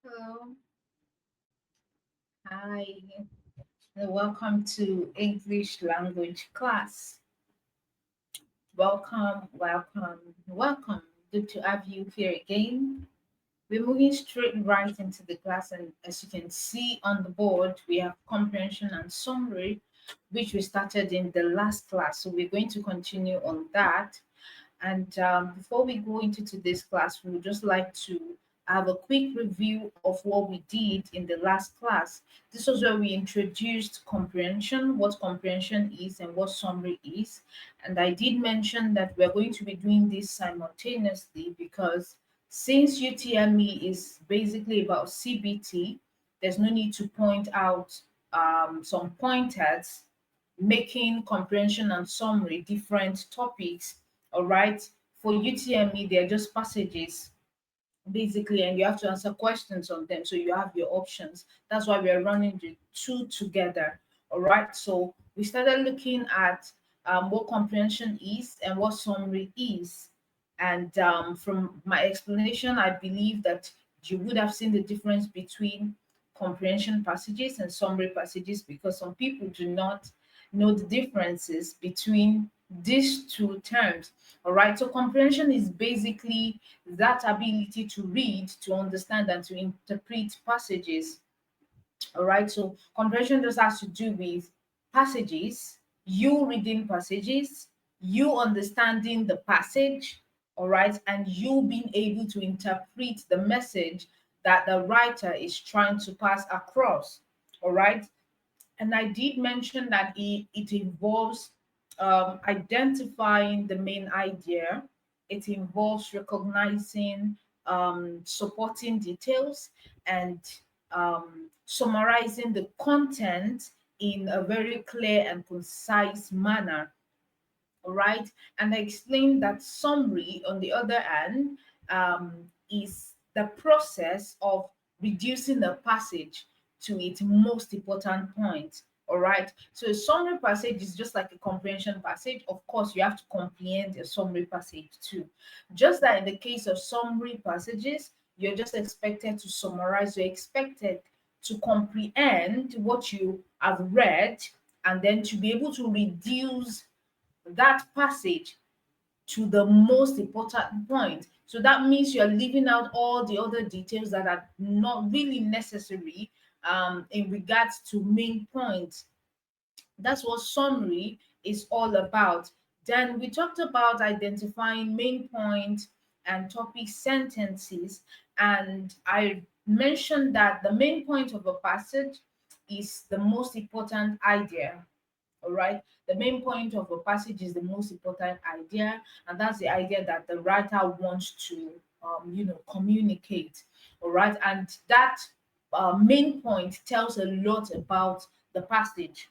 Hello, hi, and welcome to English language class. Welcome. Good to have you here again. We're moving straight right into the class, and as you can see on the board, we have comprehension and summary, which we started in the last class. So we're going to continue on that. And before we go into today's class, we would just like to have a quick review of what we did in the last class. This was where we introduced comprehension, what comprehension is, and what summary is. And I did mention that we're going to be doing this simultaneously because since UTME is basically about CBT, there's no need to point out some pointers making comprehension and summary different topics. All right. For UTME, they're just passages basically, and you have to answer questions on them. So you have your options. That's why we're running the two together. All right. So we started looking at what comprehension is and what summary is. And from my explanation, I believe that you would have seen the difference between comprehension passages and summary passages because some people do not know the differences between these two terms. All right, so comprehension is basically that ability to read, to understand, and to interpret passages. All right, so comprehension just has to do with passages, you reading passages, you understanding the passage, all right, and you being able to interpret the message that the writer is trying to pass across. All right, and I did mention that it involves identifying the main idea, it involves recognizing supporting details, and summarizing the content in a very clear and concise manner. All right. And I explained that summary, on the other hand, is the process of reducing the passage to its most important point. All right. So a summary passage is just like a comprehension passage. Of course, you have to comprehend a summary passage too. Just that in the case of summary passages, you're just expected to summarize, you're expected to comprehend what you have read and then to be able to reduce that passage to the most important point. So that means you're leaving out all the other details that are not really necessary in regards to main points. That's what summary is all about. Then we talked about identifying main points and topic sentences, and I mentioned that the main point of a passage is the most important idea. All right, the main point of a passage is the most important idea, and that's the idea that the writer wants to communicate. All right, and that main point tells a lot about the passage,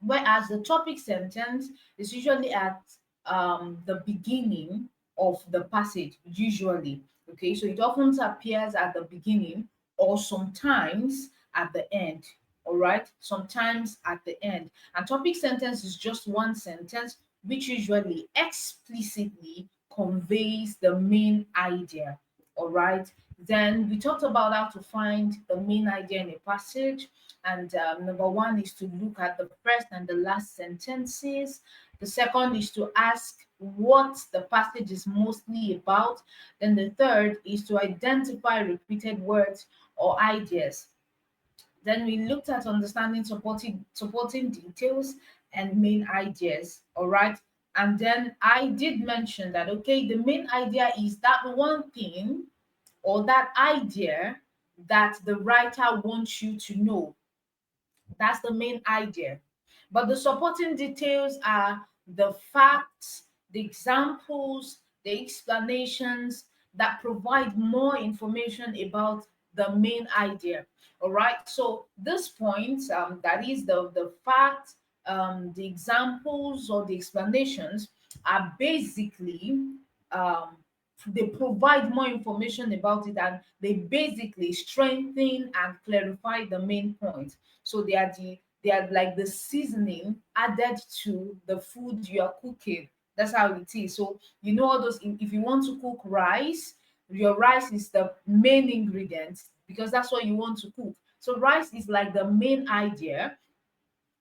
whereas the topic sentence is usually at the beginning of the passage, usually. Okay, so it often appears at the beginning or sometimes at the end. All right, sometimes at the end. And topic sentence is just one sentence which usually explicitly conveys the main idea. All right, then we talked about how to find the main idea in a passage, and number one is to look at the first and the last sentences. The second is to ask what the passage is mostly about. Then the third is to identify repeated words or ideas. Then we looked at understanding supporting details and main ideas. All right. And then I did mention that okay, the main idea is that one thing or that idea that the writer wants you to know. That's the main idea. But the supporting details are the facts, the examples, the explanations that provide more information about the main idea. All right. So this point, that is the facts, the examples or the explanations are basically um, they provide more information about it, and they basically strengthen and clarify the main point. So they are like the seasoning added to the food you are cooking. That's how it is. So all those, if you want to cook rice, your rice is the main ingredient. because that's what you want to cook. So rice is like the main idea.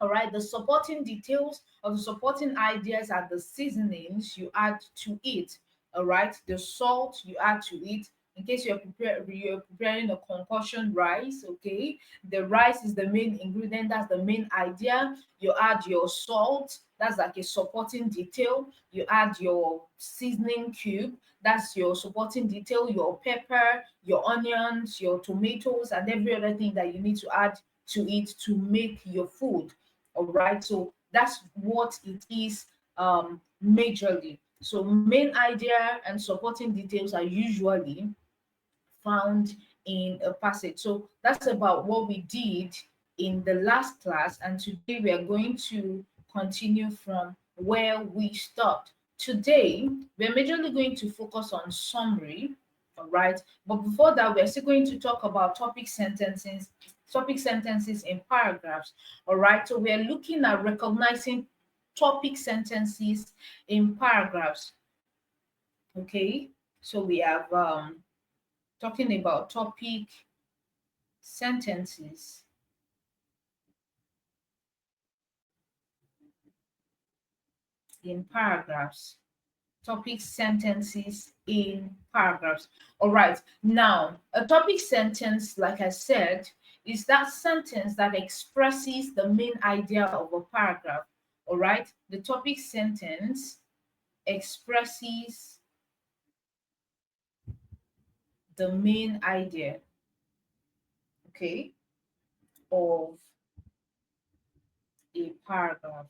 All right, the supporting details or the supporting ideas are the seasonings you add to it. All right, the salt you add to it. In case you're preparing a concoction rice, okay, the rice is the main ingredient. That's the main idea. You add your salt. That's like a supporting detail. You add your seasoning cube. That's your supporting detail. Your pepper, your onions, your tomatoes, and every other thing that you need to add to it to make your food. All right, so that's what it is majorly. So main idea and supporting details are usually found in a passage. So that's about what we did in the last class, and today we are going to continue from where we stopped. Today we're majorly going to focus on summary. All right, but before that we're still going to talk about topic sentences in paragraphs. All right, so we're looking at recognizing topic sentences in paragraphs. Okay, so we have talking about topic sentences in paragraphs. Topic sentences in paragraphs. All right. Now, a topic sentence, like I said, is that sentence that expresses the main idea of a paragraph. All right. The topic sentence expresses the main idea, okay, of a paragraph.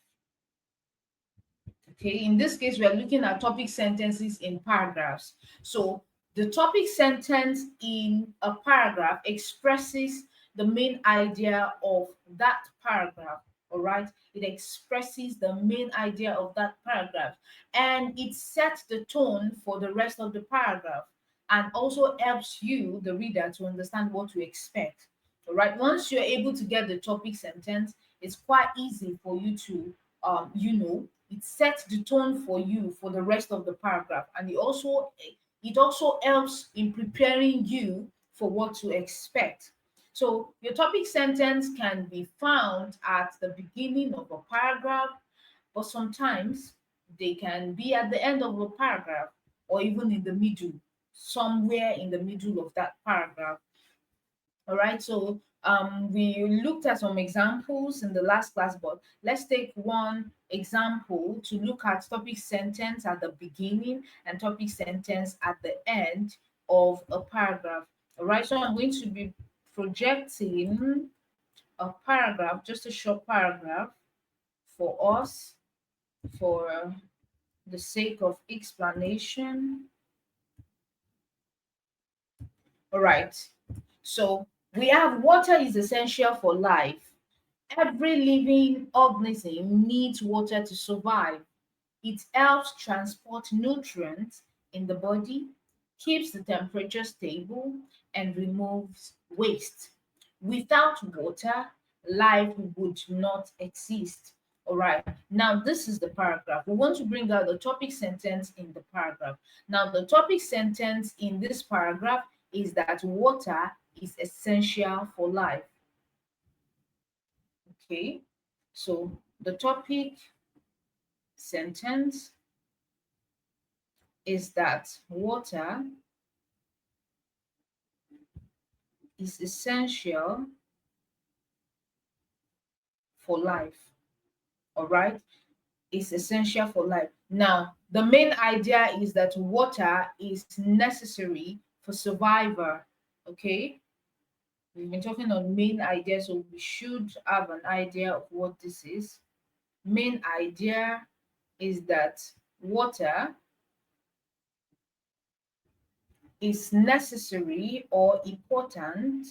Okay, in this case, we are looking at topic sentences in paragraphs. So the topic sentence in a paragraph expresses the main idea of that paragraph. All right, it expresses the main idea of that paragraph, and it sets the tone for the rest of the paragraph, and also helps you, the reader, to understand what to expect. All right, once you're able to get the topic sentence, it's quite easy for you to it sets the tone for you for the rest of the paragraph, and it also helps in preparing you for what to expect. So your topic sentence can be found at the beginning of a paragraph, but sometimes they can be at the end of a paragraph, or even in the middle, somewhere in the middle of that paragraph. All right, so we looked at some examples in the last class, but let's take one example to look at topic sentence at the beginning and topic sentence at the end of a paragraph. All right, so I'm going to be projecting a paragraph, just a short paragraph for us, for the sake of explanation. All right, so we have water is essential for life. Every living organism needs water to survive. It helps transport nutrients in the body, keeps the temperature stable, and removes waste. Without water, life would not exist. All right, now this is the paragraph. We want to bring out the topic sentence in the paragraph. Now, the topic sentence in this paragraph is that water is essential for life. Okay, so the topic sentence is that water is essential for life. All right, is essential for life. Now, the main idea is that water is necessary for survival. Okay, we've been talking on main idea, so we should have an idea of what this is. Main idea is that water is necessary or important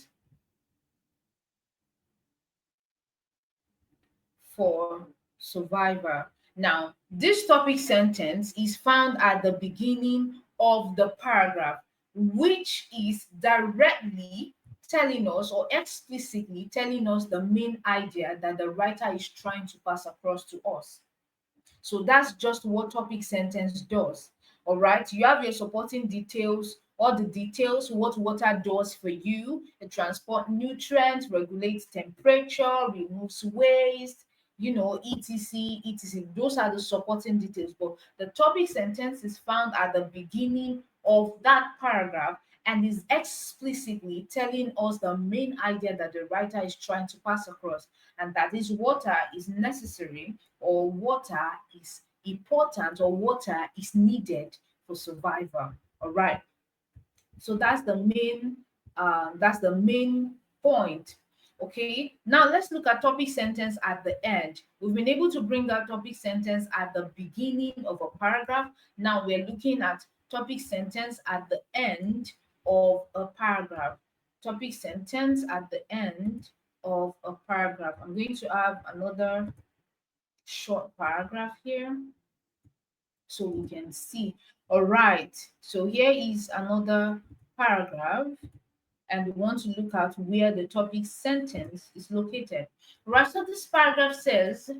for survivor. Now, this topic sentence is found at the beginning of the paragraph, which is directly telling us or explicitly telling us the main idea that the writer is trying to pass across to us. So that's just what topic sentence does. All right, you have your supporting details, all the details, what water does for you. It transports nutrients, regulates temperature, removes waste, etc, etc. Those are the supporting details. But the topic sentence is found at the beginning of that paragraph and is explicitly telling us the main idea that the writer is trying to pass across, and that is water is necessary, or water is important, or water is needed for survival. All right. So that's the main point. Okay, now let's look at topic sentence at the end. We've been able to bring out topic sentence at the beginning of a paragraph. Now we're looking at topic sentence at the end of a paragraph. Topic sentence at the end of a paragraph. I'm going to have another short paragraph here so we can see. All right, so here is another paragraph, and we want to look at where the topic sentence is located. Right, so this paragraph says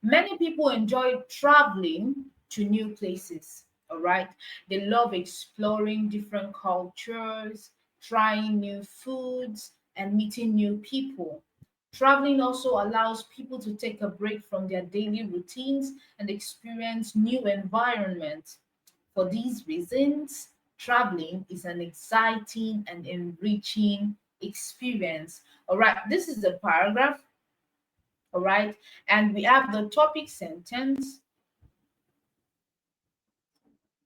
many people enjoy traveling to new places. All right, they love exploring different cultures, trying new foods, and meeting new people. Traveling also allows people to take a break from their daily routines and experience new environments. For these reasons, traveling is an exciting and enriching experience. All right, this is the paragraph. All right, and we have the topic sentence.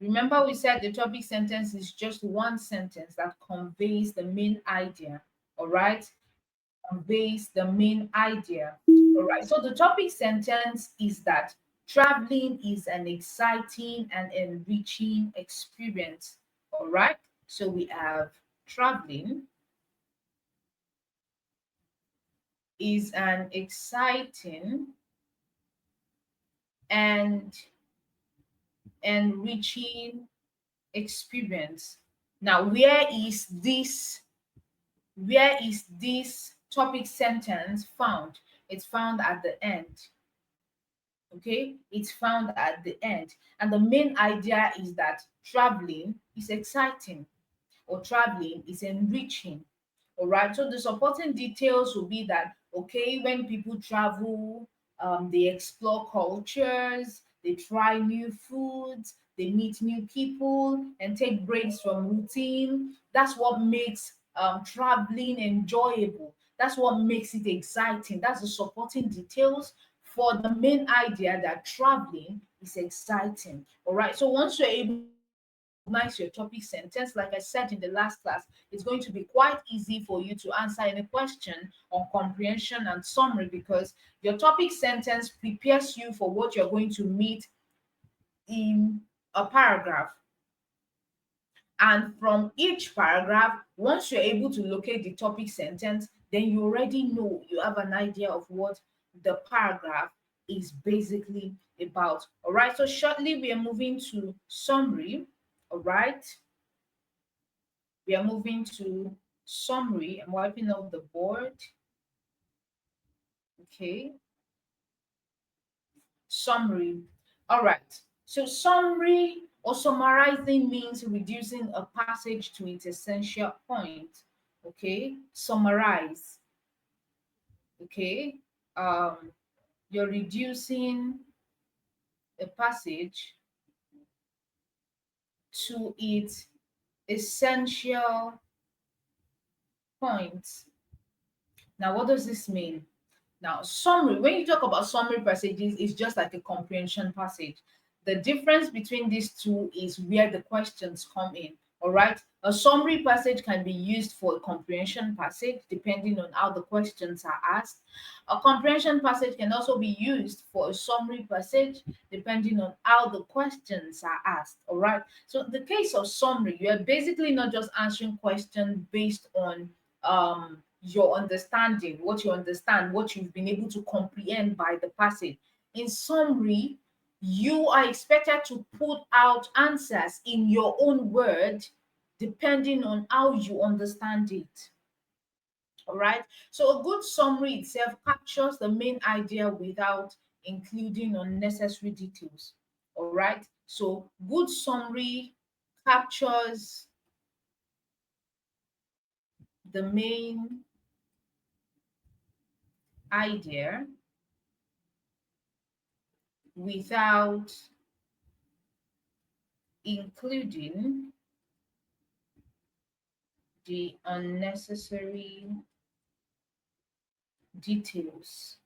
Remember, we said the topic sentence is just one sentence that conveys the main idea. All right, conveys the main idea. All right, so the topic sentence is that traveling is an exciting and enriching experience. All right, so we have traveling is an exciting and enriching experience. Now, where is this topic sentence found? It's found at the end. Okay, it's found at the end, and the main idea is that traveling is exciting, or traveling is enriching. All right, so the supporting details will be that, okay, when people travel, they explore cultures, they try new foods, they meet new people, and take breaks from routine. That's what makes traveling enjoyable. That's what makes it exciting. That's the supporting details for the main idea that traveling is exciting. All right, so once you're able recognize your topic sentence, like I said in the last class, it's going to be quite easy for you to answer any question on comprehension and summary, because your topic sentence prepares you for what you're going to meet in a paragraph. And from each paragraph, once you're able to locate the topic sentence, then you already know, you have an idea of what the paragraph is basically about. All right, so shortly we are moving to summary. All right, we are moving to summary. I'm wiping off the board. Okay, summary. All right, so summary or summarizing means reducing a passage to its essential point. Okay, summarize. Okay, um you're reducing a passage to its essential point. Now, what does this mean? Now, summary, when you talk about summary passages, it's just like a comprehension passage. The difference between these two is where the questions come in. All right. A summary passage can be used for a comprehension passage depending on how the questions are asked. A comprehension passage can also be used for a summary passage depending on how the questions are asked. All right. So, in the case of summary, you are basically not just answering questions based on your understanding, what you understand, what you've been able to comprehend by the passage. In summary, you are expected to put out answers in your own word depending on how you understand it. All right. So a good summary itself captures the main idea without including unnecessary details. All right. So good summary captures the main idea without including the unnecessary details.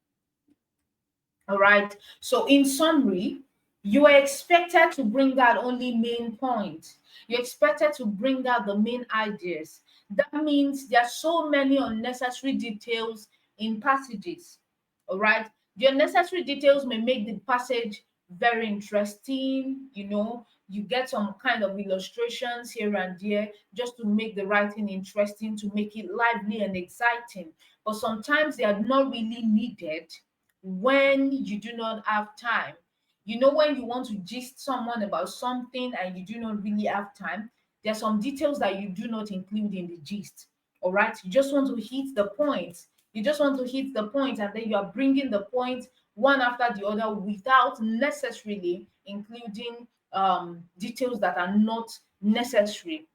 All right. So, in summary, you are expected to bring out only main points. You're expected to bring out the main ideas. That means there are so many unnecessary details in passages. All right. The unnecessary details may make the passage very interesting. You get some kind of illustrations here and there just to make the writing interesting, to make it lively and exciting. But sometimes they are not really needed when you do not have time. When you want to gist someone about something and you do not really have time, there are some details that you do not include in the gist. All right. You just want to hit the point. You just want to hit the point, and then you are bringing the point one after the other without necessarily including details that are not necessary.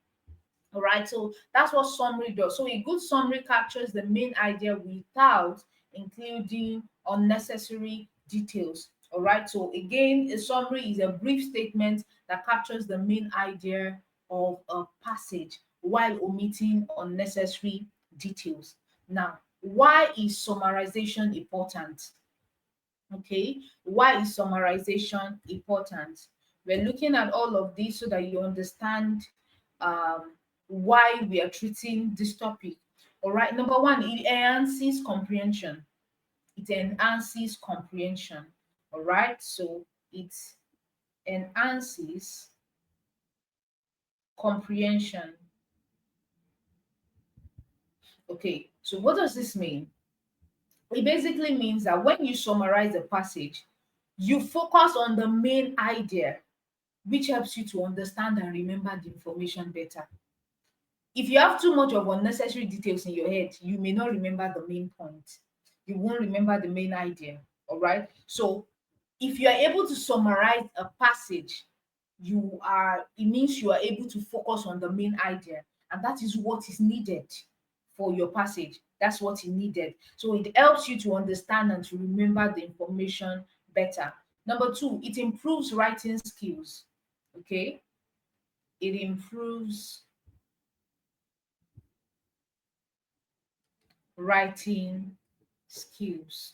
All right, so that's what summary does. So a good summary captures the main idea without including unnecessary details. All right, so again, a summary is a brief statement that captures the main idea of a passage while omitting unnecessary details. Now, why is summarization important? Okay, why is summarization important? We're looking at all of this so that you understand why we are treating this topic. All right, number one, it enhances comprehension. It enhances comprehension. All right, so it enhances comprehension. Okay, so what does this mean? It basically means that when you summarize a passage, you focus on the main idea, which helps you to understand and remember the information better. If you have too much of unnecessary details in your head, you may not remember the main point. You won't remember the main idea. All right. So if you are able to summarize a passage, it means you are able to focus on the main idea, and that is what is needed for your passage. That's what is needed. So it helps you to understand and to remember the information better. Number two, it improves writing skills. Okay. It improves writing skills.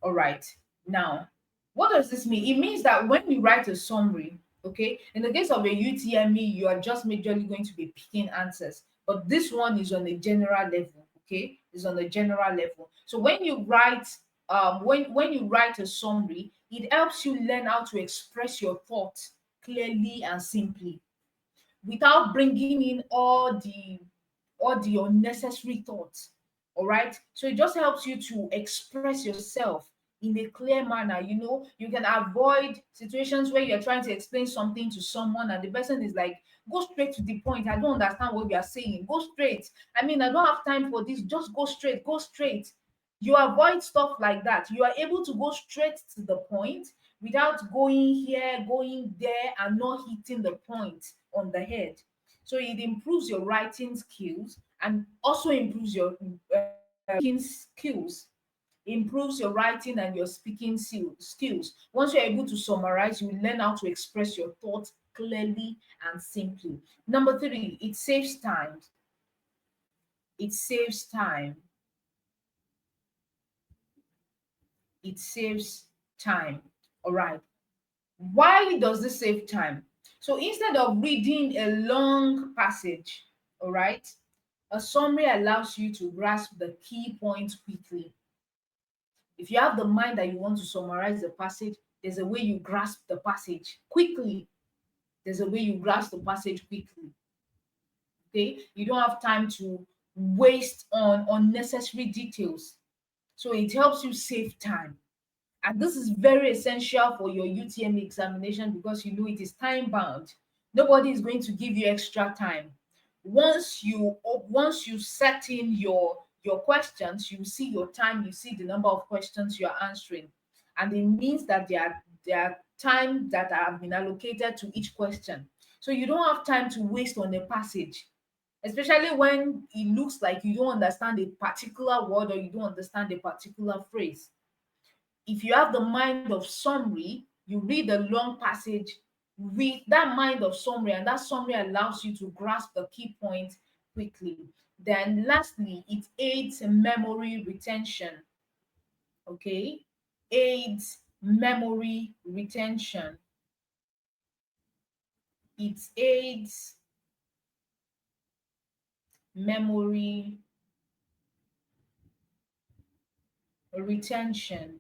All right. Now, what does this mean? It means that when you write a summary, okay, in the case of a UTME, you are just majorly going to be picking answers. But this one is on a general level, okay? It's on a general level. So when you write a summary, it helps you learn how to express your thoughts clearly and simply without bringing in all the unnecessary thoughts. All right, so it just helps you to express yourself in a clear manner. You can avoid situations where you're trying to explain something to someone and the person is like, go straight to the point, I don't understand what you're saying, go straight, I mean, I don't have time for this, just go straight, go straight. You avoid stuff like that. You are able to go straight to the point without going here, going there, and not hitting the point on the head. So it improves your writing skills and also improves your speaking skills. Improves your writing and your speaking skills. Once you're able to summarize, you will learn how to express your thoughts clearly and simply. Number three, it saves time. It saves time. It saves time. All right. Why does this save time? So instead of reading a long passage, all right, a summary allows you to grasp the key points quickly. If you have the mind that you want to summarize the passage, there's a way you grasp the passage quickly. There's a way you grasp the passage quickly. Okay, you don't have time to waste on unnecessary details. So it helps you save time. And this is very essential for your UTME examination because it is time bound. Nobody is going to give you extra time. Once you set in your questions, you see your time, you see the number of questions you are answering, and it means that there are time that have been allocated to each question. So you don't have time to waste on a passage, especially when it looks like you don't understand a particular word or you don't understand a particular phrase. If you have the mind of summary, you read a long passage with that mind of summary, and that summary allows you to grasp the key points quickly. Then, lastly, it aids memory retention. Okay, aids memory retention. It aids memory retention.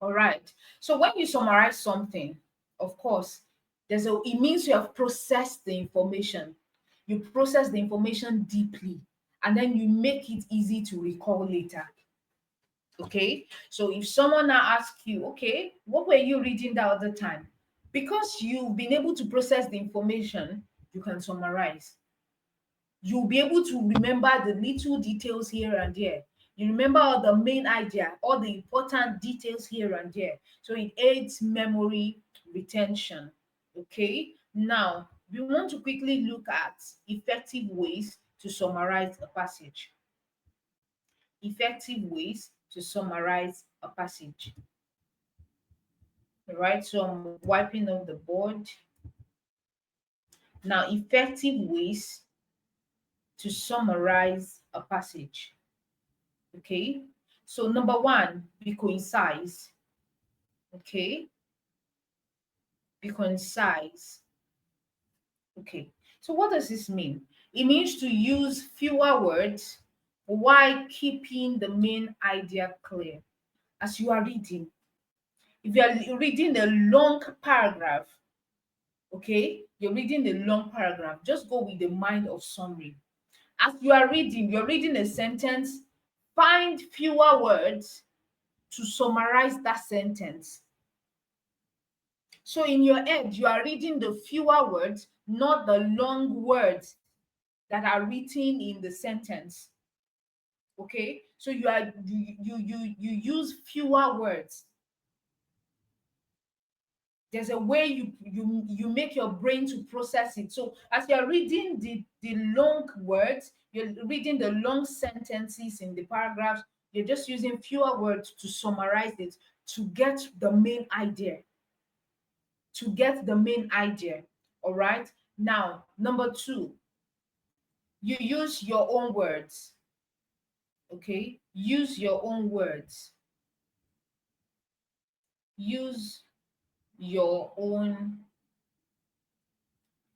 All right. So when you summarize something, of course, it means you have processed the information. You process the information deeply, and then you make it easy to recall later. Okay. So if someone now asks you, okay, what were you reading the other time? Because you've been able to process the information, you can summarize. You'll be able to remember the little details here and there. You remember all the main idea, all the important details here and there. So it aids memory retention. Okay, now we want to quickly look at effective ways to summarize a passage. Effective ways to summarize a passage. All right, so I'm wiping off the board. Now, effective ways to summarize a passage. Okay, so number one, be concise. Okay, be concise. Okay, so what does this mean? It means to use fewer words while keeping the main idea clear as you are reading. If you are reading a long paragraph, okay, you're reading a long paragraph, just go with the mind of summary. As you are reading, you're reading a sentence, find fewer words to summarize that sentence. So in your head, you are reading the fewer words, not the long words that are written in the sentence. Okay? So you use fewer words. There's a way you make your brain to process it. So as you're reading the long words, you're reading the long sentences in the paragraphs, you're just using fewer words to summarize it, to get the main idea. To get the main idea. All right. Now, number two, you use your own words. Okay. Use your own words. Use your own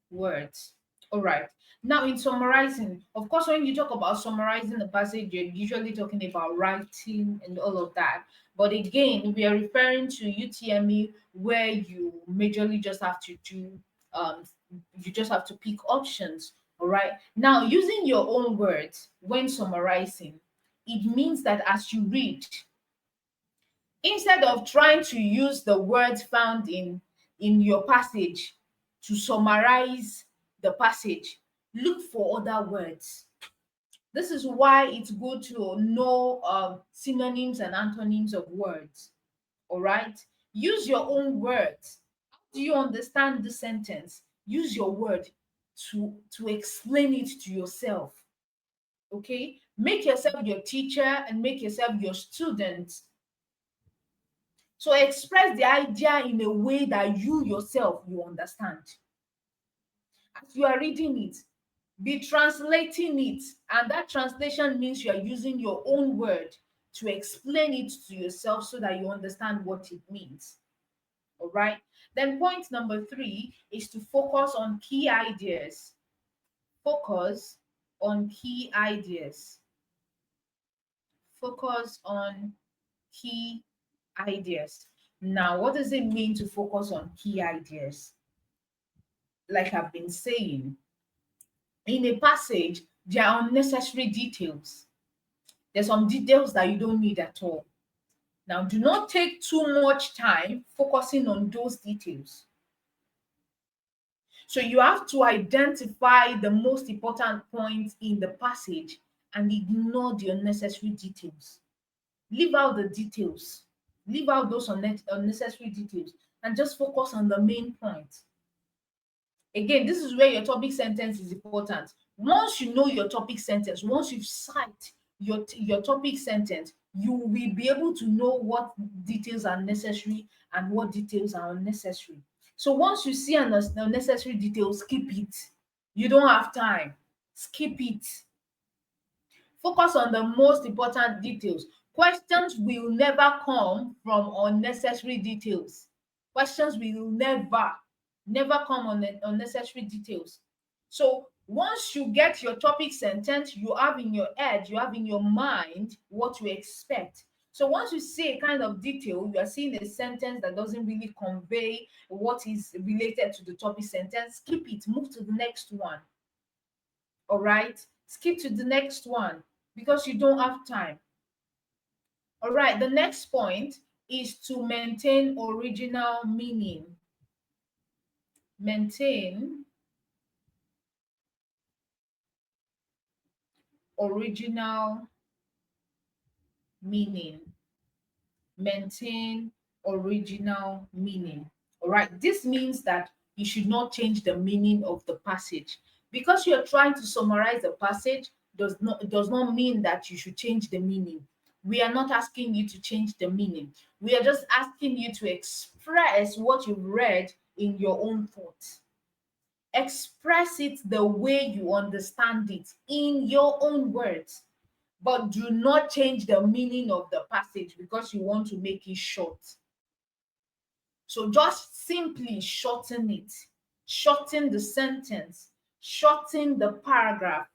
words. All right. Now, in summarizing, of course, when you talk about summarizing the passage, you're usually talking about writing and all of that. But again, we are referring to UTME, where you majorly just have to do, um, you just have to pick options. All right. Now, using your own words when summarizing, it means that as you read, instead of trying to use the words found in your passage to summarize the passage, look for other words. This is why it's good to know synonyms and antonyms of words. All right, use your own words. How do you understand the sentence? Use your word to explain it to yourself. Okay, make yourself your teacher and make yourself your student. So express the idea in a way that you yourself you understand. As you are reading it, be translating it, and that translation means you are using your own word to explain it to yourself so that you understand what it means. All right. Then point number three is to focus on key ideas. Focus on key ideas. Focus on key ideas. Now, what does it mean to focus on key ideas? Like I've been saying, in a passage, there are unnecessary details. There's some details that you don't need at all. Now, do not take too much time focusing on those details. So you have to identify the most important points in the passage and ignore the unnecessary details. Leave out the details. Leave out those unnecessary details. and just focus on the main point. Again, this is where your topic sentence is important. Once you know your topic sentence, once you've cite your topic sentence, you will be able to know what details are necessary and what details are unnecessary. So once you see an unnecessary detail, skip it. You don't have time. Skip it. Focus on the most important details. Questions will never come from unnecessary details. Questions will never come on unnecessary details. So once you get your topic sentence, you have in your head, you have in your mind what you expect. So once you see a kind of detail, you are seeing a sentence that doesn't really convey what is related to the topic sentence, skip it, move to the next one. All right, skip to the next one because you don't have time. All right, the next point is to maintain original meaning. Maintain original meaning. Maintain original meaning. All right, this means that you should not change the meaning of the passage. Because you're trying to summarize the passage does not mean that you should change the meaning. We are not asking you to change the meaning. We are just asking you to express what you've read in your own thoughts. Express it the way you understand it in your own words, but do not change the meaning of the passage because you want to make it short. So just simply shorten it, shorten the sentence, shorten the paragraph,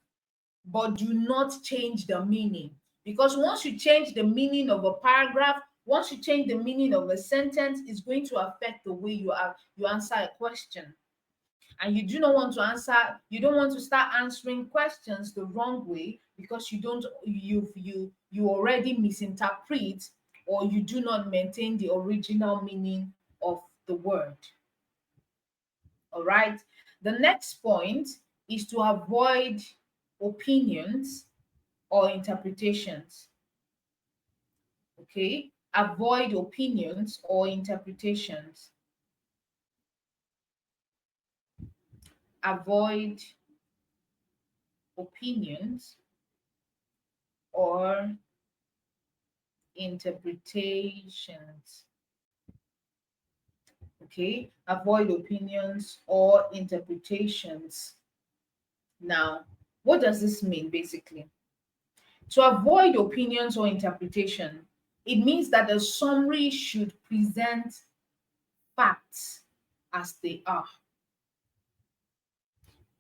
but do not change the meaning. Because once you change the meaning of a paragraph, once you change the meaning of a sentence, it's going to affect the way you answer a question. And you do not want to answer, you don't want to start answering questions the wrong way because you already misinterpret, or you do not maintain the original meaning of the word. All right, the next point is to avoid opinions or interpretations. Okay, avoid opinions or interpretations. Avoid opinions or interpretations. Okay, avoid opinions or interpretations. Now, what does this mean basically? To avoid opinions or interpretation, it means that the summary should present facts as they are.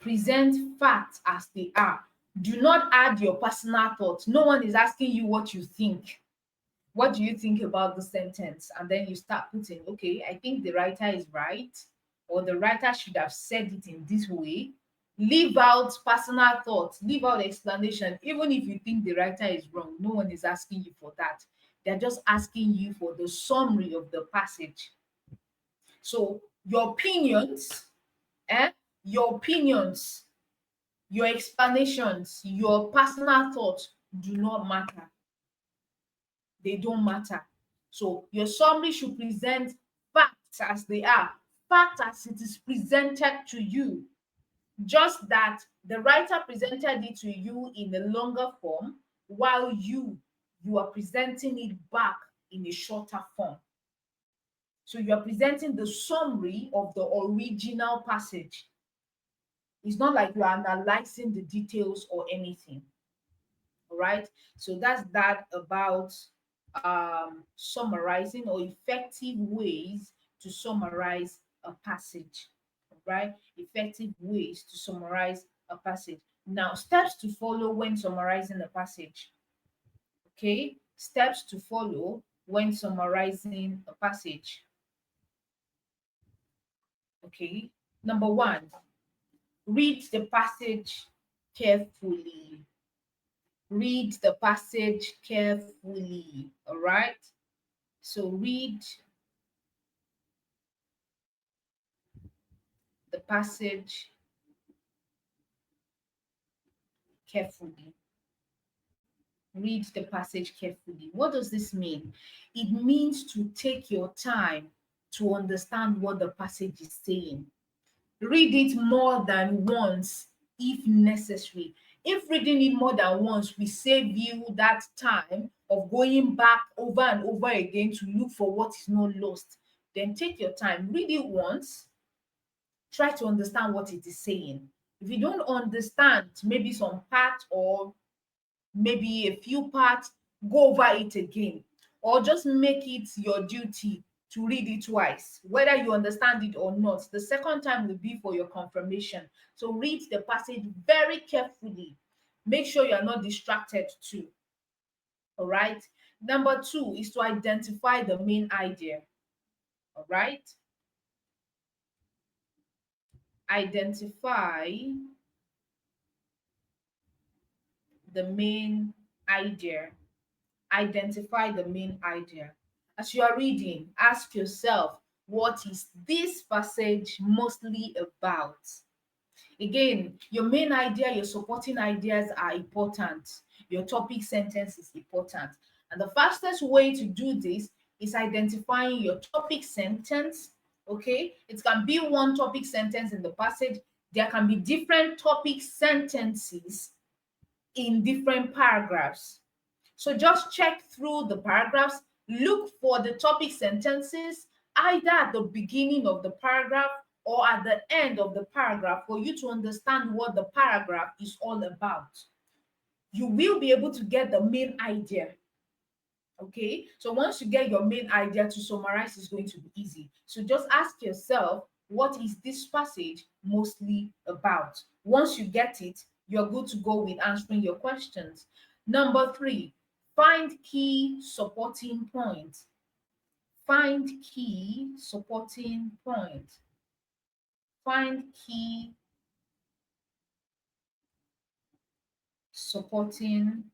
Present facts as they are. Do not add your personal thoughts. No one is asking you what you think. What do you think about the sentence? And then you start putting, okay, I think the writer is right, or the writer should have said it in this way. Leave out personal thoughts, leave out explanation. Even if you think the writer is wrong, no one is asking you for that. They're just asking you for the summary of the passage. So your opinions, eh, your opinions, your explanations, your personal thoughts do not matter. They don't matter. So your summary should present facts as they are, facts as it is presented to you. Just that the writer presented it to you in a longer form, while you are presenting it back in a shorter form. So you are presenting the summary of the original passage. It's not like you are analyzing the details or anything. All right, so that's that about summarizing, or effective ways to summarize a passage. All right, effective ways to summarize a passage. Now, steps to follow when summarizing a passage. Okay, steps to follow when summarizing a passage. Okay, number one, read the passage carefully. Read the passage carefully. All right, so read the passage carefully. Read the passage carefully. What does this mean? It means to take your time to understand what the passage is saying. Read it more than once if necessary. If reading it more than once will save you that time of going back over and over again to look for what is not lost, then take your time, read it once, try to understand what it is saying. If you don't understand maybe some part or maybe a few parts, go over it again, or just make it your duty to read it twice, whether you understand it or not. The second time will be for your confirmation. So read the passage very carefully. Make sure you are not distracted too. All right. Number two is to identify the main idea. All right. Identify the main idea. Identify the main idea. As you are reading, ask yourself, what is this passage mostly about? Again, your main idea, your supporting ideas are important. Your topic sentence is important. And the fastest way to do this is identifying your topic sentence. Okay, it can be one topic sentence in the passage. There can be different topic sentences in different paragraphs. So just check through the paragraphs, look for the topic sentences either at the beginning of the paragraph or at the end of the paragraph for you to understand what the paragraph is all about. You will be able to get the main idea. Okay, so once you get your main idea, to summarize is going to be easy. So just ask yourself, what is this passage mostly about? Once you get it, you're good to go with answering your questions. Number three, find key supporting points. Find key supporting points. Find key supporting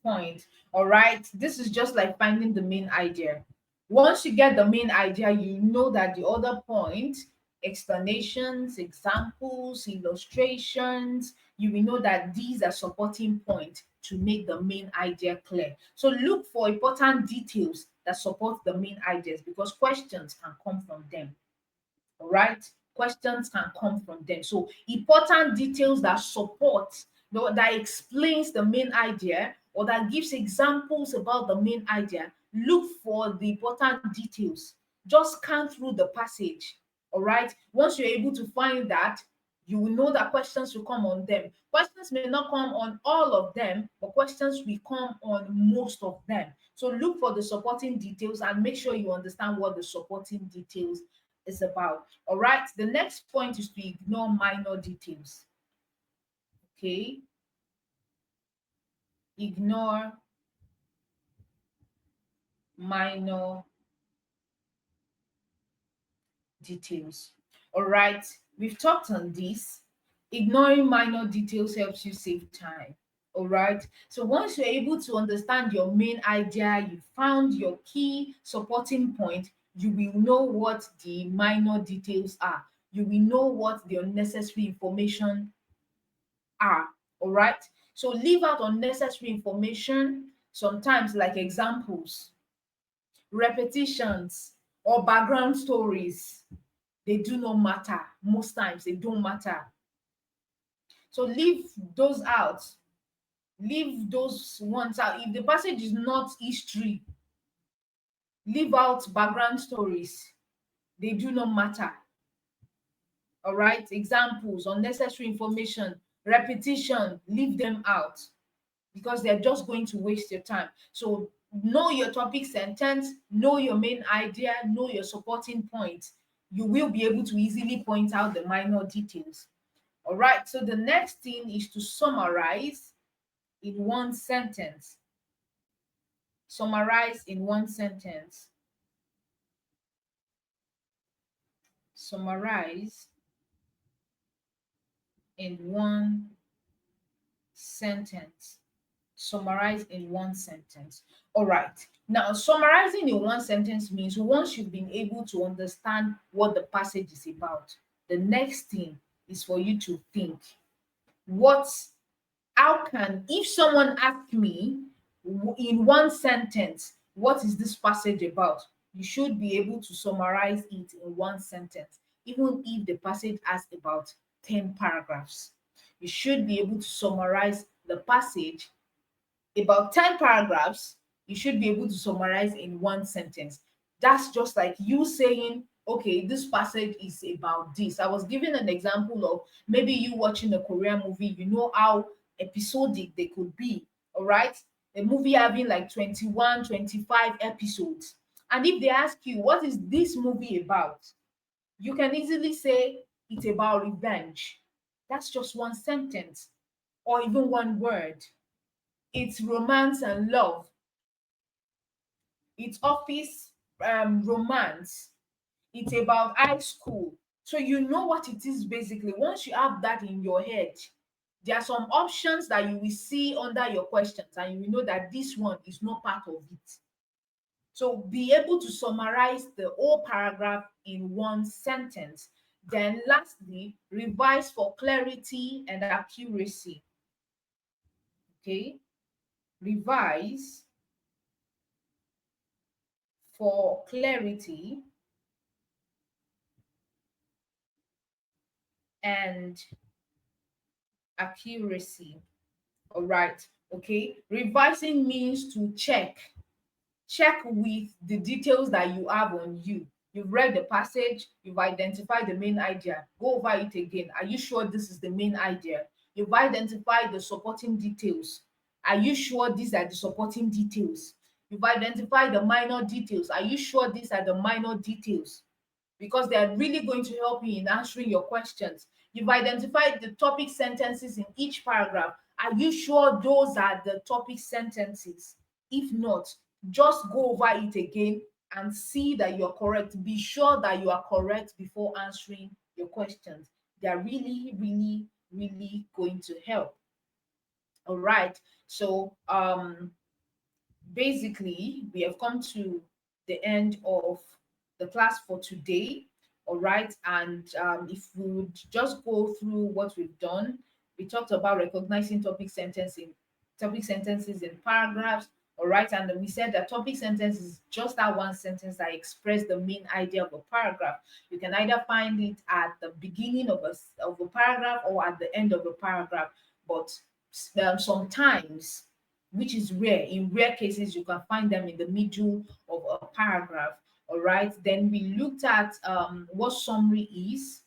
point. All right, this is just like finding the main idea. Once you get the main idea, you know that the other point, explanations, examples, illustrations, you will know that these are supporting points to make the main idea clear. So look for important details that support the main ideas, because questions can come from them. All right, questions can come from them. So important details that support, that explains the main idea or that gives examples about the main idea, look for the important details. Just scan through the passage. All right, once you're able to find that, you will know that questions will come on them. Questions may not come on all of them, but questions will come on most of them. So look for the supporting details and make sure you understand what the supporting details is about. All right, the next point is to ignore minor details. Okay, ignore minor details. All right, we've talked on this. Ignoring minor details helps you save time. All right, so once you're able to understand your main idea, you found your key supporting point, you will know what the minor details are. You will know what the unnecessary information are. All right, so leave out unnecessary information, sometimes like examples, repetitions, or background stories. They do not matter. Most times they don't matter. So leave those out. Leave those ones out. If the passage is not history, leave out background stories. They do not matter. All right, examples, unnecessary information, repetition, leave them out because they're just going to waste your time. So know your topic sentence, know your main idea, know your supporting points. You will be able to easily point out the minor details. All right, so the next thing is to summarize in one sentence. Summarize in one sentence. Summarize in one sentence. Summarize in one sentence. All right. Now, summarizing in one sentence means once you've been able to understand what the passage is about, the next thing is for you to think, if someone asked me in one sentence, what is this passage about? you should be able to summarize it in one sentence, even if the passage has about 10 paragraphs. You should be able to summarize the passage about 10 paragraphs. You should be able to summarize in one sentence. That's just like you saying, okay, this passage is about this. I was giving an example of maybe you watching a Korean movie, you know how episodic they could be, all right? A movie having like 21, 25 episodes. And if they ask you, what is this movie about? You can easily say, it's about revenge. That's just one sentence or even one word. It's romance and love. It's office romance. It's about high school. So you know what it is basically. Once you have that in your head, there are some options that you will see under your questions, and you will know that this one is not part of it. So be able to summarize the whole paragraph in one sentence. Then lastly, revise for clarity and accuracy. Okay, revise for clarity and accuracy. All right. Okay. Revising means to check with the details that you have on you. You've read the passage, you've identified the main idea. Go over it again. Are you sure this is the main idea? You've identified the supporting details. Are you sure these are the supporting details? You've identified the minor details. Are you sure these are the minor details? Because they are really going to help you in answering your questions. You've identified the topic sentences in each paragraph. Are you sure those are the topic sentences? If not, just go over it again and see that you're correct. Be sure that you are correct before answering your questions. They are really, really, really going to help. All right. So basically we have come to the end of the class for today. All right, and if we would just go through what we've done, we talked about recognizing topic sentences in paragraphs. All right, and we said that topic sentence is just that one sentence that express the main idea of a paragraph. You can either find it at the beginning of a paragraph or at the end of a paragraph, but sometimes, which is rare. In rare cases, you can find them in the middle of a paragraph. All right. Then we looked at what summary is,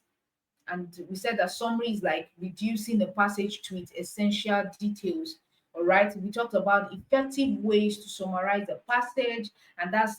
and we said that summary is like reducing a passage to its essential details. All right, we talked about effective ways to summarize a passage, and that's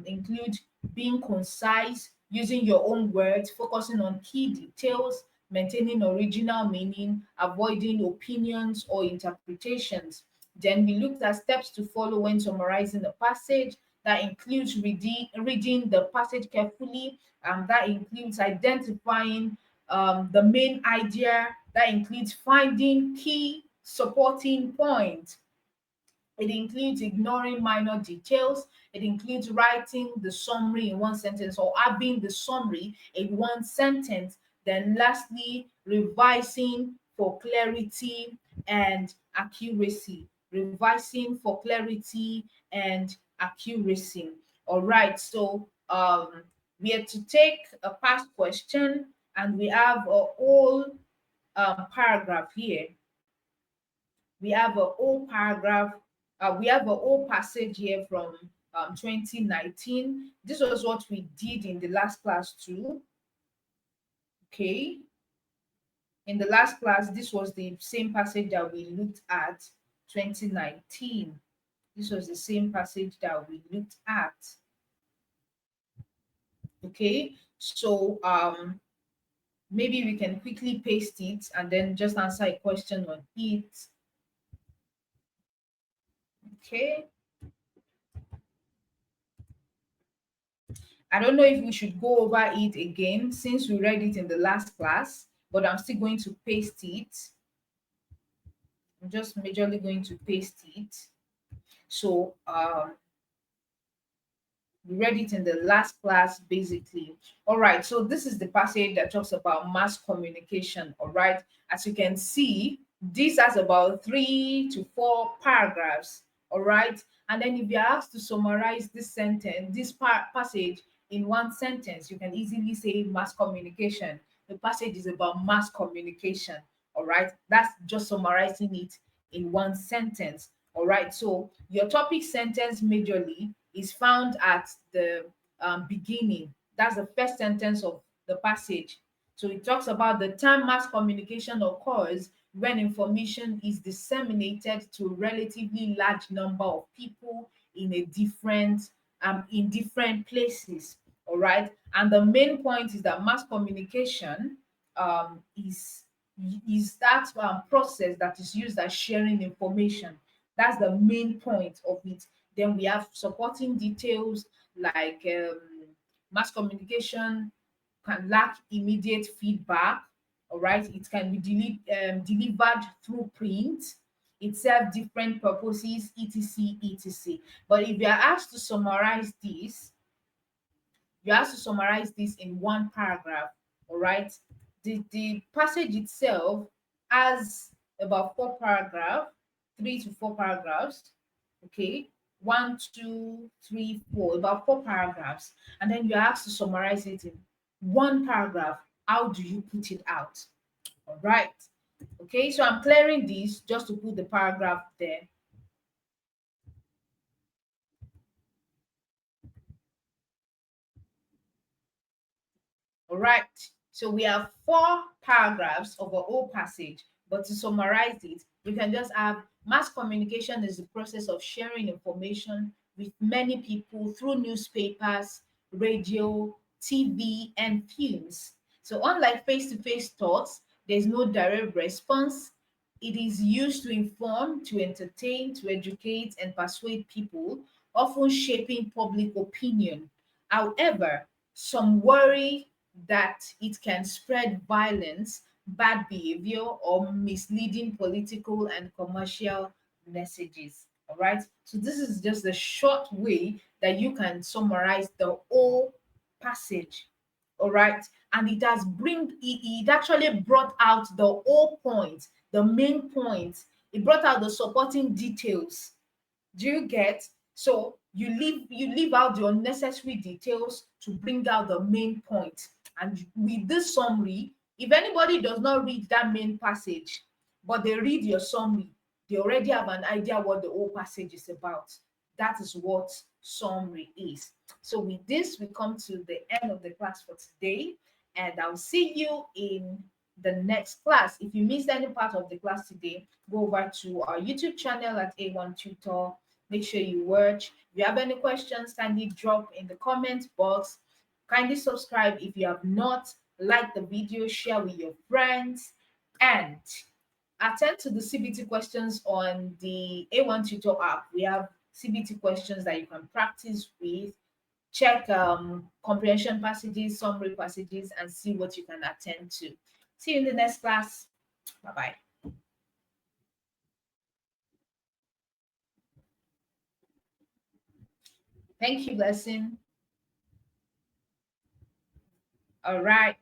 include being concise, using your own words, focusing on key details, maintaining original meaning, avoiding opinions or interpretations. Then we looked at steps to follow when summarizing a passage. That includes reading the passage carefully, that includes identifying the main idea. That includes finding key supporting points. It includes ignoring minor details. It includes writing the summary in one sentence or having the summary in one sentence. Then, lastly, revising for clarity and accuracy. Revising for clarity and accuracy. All right, so we are to take a past question, and we have a whole paragraph here. We have a whole paragraph, we have a whole passage here from 2019. This was what we did in the last class too. Okay. In the last class, this was the same passage that we looked at 2019. This was the same passage that we looked at. Okay. So maybe we can quickly paste it and then just answer a question on it. Okay. I don't know if we should go over it again since we read it in the last class, but I'm still going to paste it. I'm just majorly going to paste it. So we read it in the last class basically. All right, so this is the passage that talks about mass communication. All right, as you can see, this has about 3 to 4 paragraphs. All right. And then if you're asked to summarize this sentence, this passage in one sentence, you can easily say mass communication. The passage is about mass communication. All right. That's just summarizing it in one sentence. All right. So your topic sentence majorly is found at the beginning. That's the first sentence of the passage. So it talks about the time mass communication occurs when information is disseminated to a relatively large number of people in different places. All right. And the main point is that mass communication is that process that is used as sharing information. That's the main point of it. Then we have supporting details like mass communication can lack immediate feedback. All right, it can be delivered through print. It serves different purposes, etc, etc. But if you are asked to summarize this, you have to summarize this in one paragraph. All right, the passage itself has about four paragraphs, 3 to 4 paragraphs. Okay, 1, 2, 3, 4, about 4 paragraphs, and then you're asked to summarize it in one paragraph. How do you put it out? All right. Okay, so I'm clearing this just to put the paragraph there. All right. So we have 4 paragraphs of a whole passage, but to summarize it, we can just have mass communication is the process of sharing information with many people through newspapers, radio, TV, and films. So unlike face-to-face talks, there's no direct response. It is used to inform, to entertain, to educate, and persuade people, often shaping public opinion. However, some worry that it can spread violence, bad behavior, or misleading political and commercial messages. All right. So, this is just a short way that you can summarize the whole passage. All right. And it actually brought out the whole point, the main point. It brought out the supporting details. Do you get? So you leave out the unnecessary details to bring out the main point. And with this summary, if anybody does not read that main passage, but they read your summary, they already have an idea what the whole passage is about. That is what summary is. So with this, we come to the end of the class for today, and I'll see you in the next class. If you missed any part of the class today, go over to our YouTube channel at A1 Tutor. Make sure you watch. If you have any questions, kindly drop in the comment box. Kindly subscribe if you have not. Like the video, share with your friends, and attend to the CBT questions on the A1 Tutor app. We have CBT questions that you can practice with. Check comprehension passages, summary passages, and see what you can attend to. See you in the next class. Bye bye. Thank you, Blessing. All right.